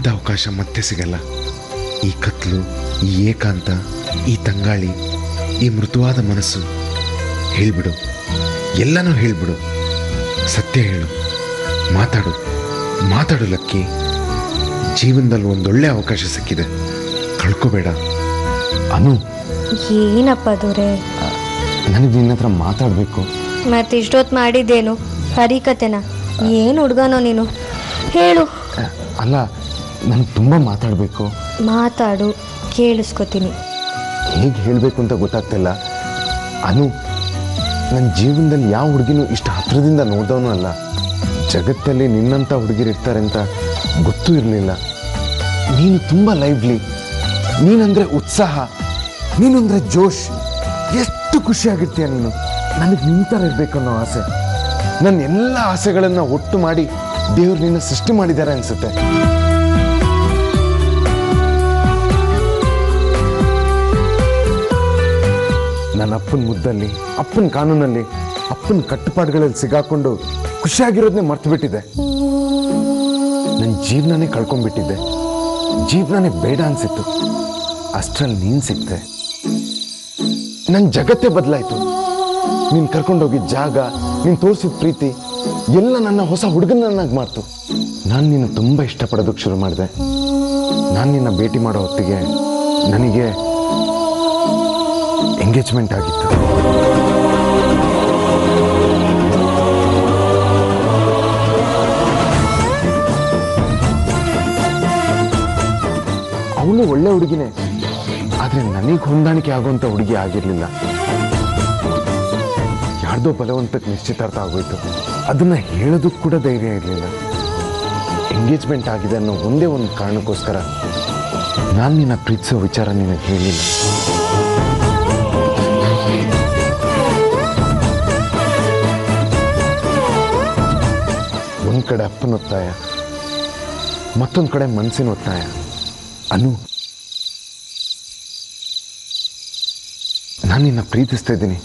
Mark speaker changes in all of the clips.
Speaker 1: ಇಂಥ ಅವಕಾಶ ಮತ್ತೆ ಸಿಗಲ್ಲ. ಈ ಕತ್ಲು, ಈ ಏಕಾಂತ, ಈ ತಂಗಾಳಿ, ಈ ಮೃದುವಾದ ಮನಸ್ಸು. ಹೇಳ್ಬಿಡು, ಎಲ್ಲನೂ ಹೇಳ್ಬಿಡು. ಸತ್ಯ ಹೇಳು, ಮಾತಾಡು ಲಕ್ಕಿ. ಜೀವನದಲ್ಲಿ ಒಂದೊಳ್ಳೆ ಅವಕಾಶ ಸಿಕ್ಕಿದೆ, ಕಳ್ಕೋಬೇಡ.
Speaker 2: ಅನು,
Speaker 3: ಏನಪ್ಪ ದೂರೆ,
Speaker 2: ನನಗೆ ನಿನ್ನ ಹತ್ರ ಮಾತಾಡಬೇಕು.
Speaker 3: ಮತ್ತೆ ಇಷ್ಟೊತ್ತು ಮಾಡಿದ್ದೇನು ಹರಿಕತೆನಾ? ಏನು ಹುಡುಗನೋ ನೀನು, ಹೇಳು.
Speaker 2: ಅಲ್ಲ, ನನಗೆ ತುಂಬ ಮಾತಾಡಬೇಕು.
Speaker 3: ಮಾತಾಡು, ಕೇಳಿಸ್ಕೊತೀನಿ.
Speaker 2: ಹೇಗೆ ಹೇಳಬೇಕು ಅಂತ ಗೊತ್ತಾಗ್ತಿಲ್ಲ. ಅನು, ನನ್ನ ಜೀವನದಲ್ಲಿ ಯಾವ ಹುಡುಗಿನೂ ಇಷ್ಟು ಹತ್ತಿರದಿಂದ ನೋಡಿದವನು ಅಲ್ಲ. ಜಗತ್ತಲ್ಲಿ ನಿನ್ನಂಥ ಹುಡುಗಿರಿರ್ತಾರೆ ಅಂತ ಗೊತ್ತೂ ಇರಲಿಲ್ಲ. ನೀನು ತುಂಬ ಲೈವ್ಲಿ, ನೀನಂದರೆ ಉತ್ಸಾಹ, ನೀನಂದರೆ ಜೋಶ್. ಎಷ್ಟು ಖುಷಿಯಾಗಿರ್ತೀಯ ನೀನು. ನನಗೆ ನಿಂತರ ಇರಬೇಕನ್ನೋ ಆಸೆ. ನನ್ನ ಎಲ್ಲ ಆಸೆಗಳನ್ನು ಒಟ್ಟು ಮಾಡಿ ದೇವ್ರು ನಿನ್ನ ಸೃಷ್ಟಿ ಮಾಡಿದ್ದಾರೆ ಅನಿಸುತ್ತೆ. ನನ್ನ ಅಪ್ಪನ ಮುದ್ದಲ್ಲಿ, ಅಪ್ಪನ ಕಾನೂನಲ್ಲಿ, ಅಪ್ಪನ ಕಟ್ಟುಪಾಡುಗಳಲ್ಲಿ ಸಿಗಾಕೊಂಡು ಖುಷಿಯಾಗಿರೋದನ್ನೇ ಮರ್ತು ಬಿಟ್ಟಿದ್ದೆ. ನನ್ನ ಜೀವನನೇ ಕಳ್ಕೊಂಡ್ಬಿಟ್ಟಿದ್ದೆ. ಜೀವನನೇ ಬೇಡ ಅನ್ಸಿತ್ತು. ಅಷ್ಟರಲ್ಲಿ ನೀನು ಸಿಕ್ತೆ. ನನ್ನ ಜಗತ್ತೇ ಬದಲಾಯಿತು. ನೀನು ಕರ್ಕೊಂಡೋಗಿದ್ದ ಜಾಗ, ನೀನು ತೋರಿಸಿದ ಪ್ರೀತಿ ಎಲ್ಲ ನನ್ನ ಹೊಸ ಹುಡುಗನನ್ನಾಗಿ ಮಾಡ್ತು. ನಾನು ನಿನ್ನ ತುಂಬ ಇಷ್ಟಪಡೋದಕ್ಕೆ ಶುರು ಮಾಡಿದೆ. ನಾನು ನಿನ್ನ ಭೇಟಿ ಮಾಡೋ ಹೊತ್ತಿಗೆ ನನಗೆ ಎಂಗೇಜ್ಮೆಂಟ್ ಆಗಿತ್ತು. ಅವಳು ಒಳ್ಳೆ ಹುಡುಗಿನೇ, ಆದರೆ ನನಗೆ ಹೊಂದಾಣಿಕೆ ಆಗುವಂಥ ಹುಡುಗಿ ಆಗಿರಲಿಲ್ಲ. ಯಾರ್ದೋ ಬಲವಂತಕ್ಕೆ ನಿಶ್ಚಿತಾರ್ಥ ಆಗೋಯ್ತು. ಅದನ್ನು ಹೇಳೋದಕ್ಕೆ ಕೂಡ ಧೈರ್ಯ ಇರಲಿಲ್ಲ. ಎಂಗೇಜ್ಮೆಂಟ್ ಆಗಿದೆ ಅನ್ನೋ ಒಂದೇ ಒಂದು ಕಾರಣಕ್ಕೋಸ್ಕರ ನಾನು ನಿನ್ನ ಪ್ರೀತಿಸೋ ವಿಚಾರ ನಿನಗೆ ಹೇಳಿಲ್ಲ. ಒಂದು ಕಡೆ ಅಪ್ಪನ ಒತ್ತಾಯ, ಮತ್ತೊಂದು ಕಡೆ ಮನಸ್ಸಿನ ಒತ್ತಾಯ. ಅನು, ನಾನು ನಿನ್ನ ಪ್ರೀತಿಸ್ತಾ ಇದ್ದೀನಿ.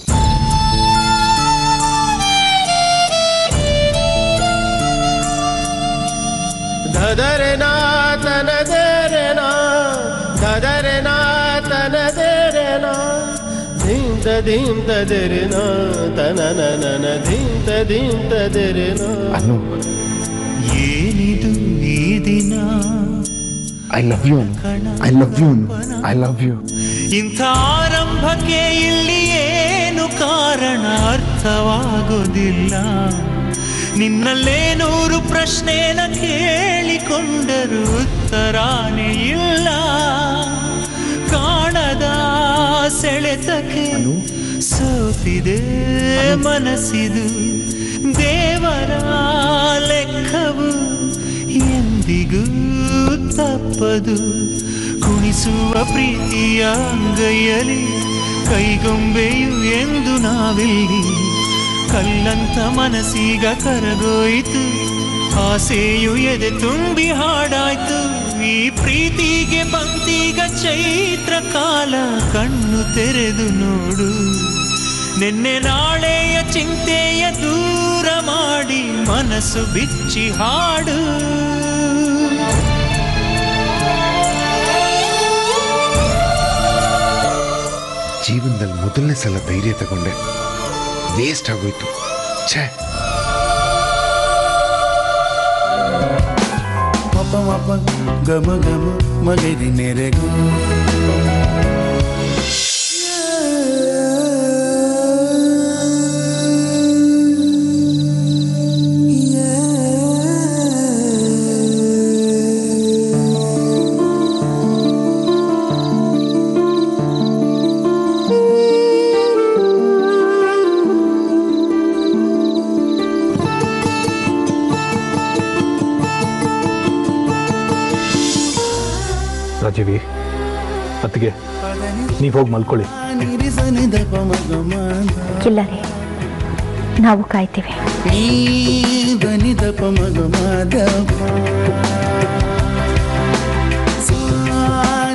Speaker 2: ಅನು,
Speaker 4: ಏನಿದು ಈ ದಿನ?
Speaker 2: I love you Anu, I love you Anu, I love you.
Speaker 4: ಇಂಥ ಆರಂಭಕ್ಕೆ ಇಲ್ಲಿ ಏನು ಕಾರಣ ಅರ್ಥವಾಗೋದಿಲ್ಲ. ನಿನ್ನಲ್ಲೇ 100 ಪ್ರಶ್ನೆನ ಕೇಳಿಕೊಂಡರೂ ಉತ್ತರಾನೇ ಇಲ್ಲ. ಕಾಣದ ಸೆಳೆತಕ್ಕೆ ಸೋತಿದೆ ಮನಸ್ಸಿದು. ದೇವರ ಲೆಕ್ಕವು ಎಂದಿಗೂ ತಪ್ಪದು. ಕುಣಿಸುವ ಪ್ರೀತಿಯ ಅಂಗೈಯಲ್ಲಿ ಕೈಗೊಂಬೆಯು ಎಂದು ನಾವಿಲ್ಲಿ. ಕಲ್ಲಂತ ಮನಸ್ಸೀಗ ಕರಗೋಯಿತು, ಆಸೆಯು ಎದೆ ತುಂಬಿ ಹಾಡಾಯ್ತು. ಈ ಪ್ರೀತಿಗೆ ಬಂತೀಗ ಚೈತ್ರ ಕಾಲ, ಕಣ್ಣು ತೆರೆದು ನೋಡು. ನಿನ್ನೆ ನಾಳೆಯ ಚಿಂತೆಯ ದೂರ ಮಾಡಿ ಮನಸ್ಸು ಬಿಚ್ಚಿ ಹಾಡು.
Speaker 1: ಜೀವನದಲ್ಲಿ ಮೊದಲನೇ ಸಲ ಧೈರ್ಯ ತಗೊಂಡೆ, ವೇಸ್ಟ್ ಆಗೋಯ್ತು. ಛೇ.
Speaker 5: ಮಪ ಗಮ ಗಮ ಮಗರಿ ನೆರೆಗು.
Speaker 6: ರಾಜೀವಿ, ಅತ್ತಿಗೆ ನೀವು ಹೋಗಿ ಮಲ್ಕೊಳ್ಳಿ.
Speaker 3: ಇಲ್ಲ ರೀ, ನಾವು ಕಾಯ್ತೀವಿ.
Speaker 5: ದಪ ಮಗ ಮಾದಪ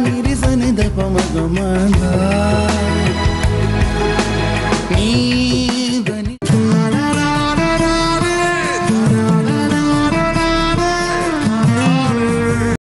Speaker 5: ನಿರಿಸನಿ ದಪ ಮಗ ಮಾದ.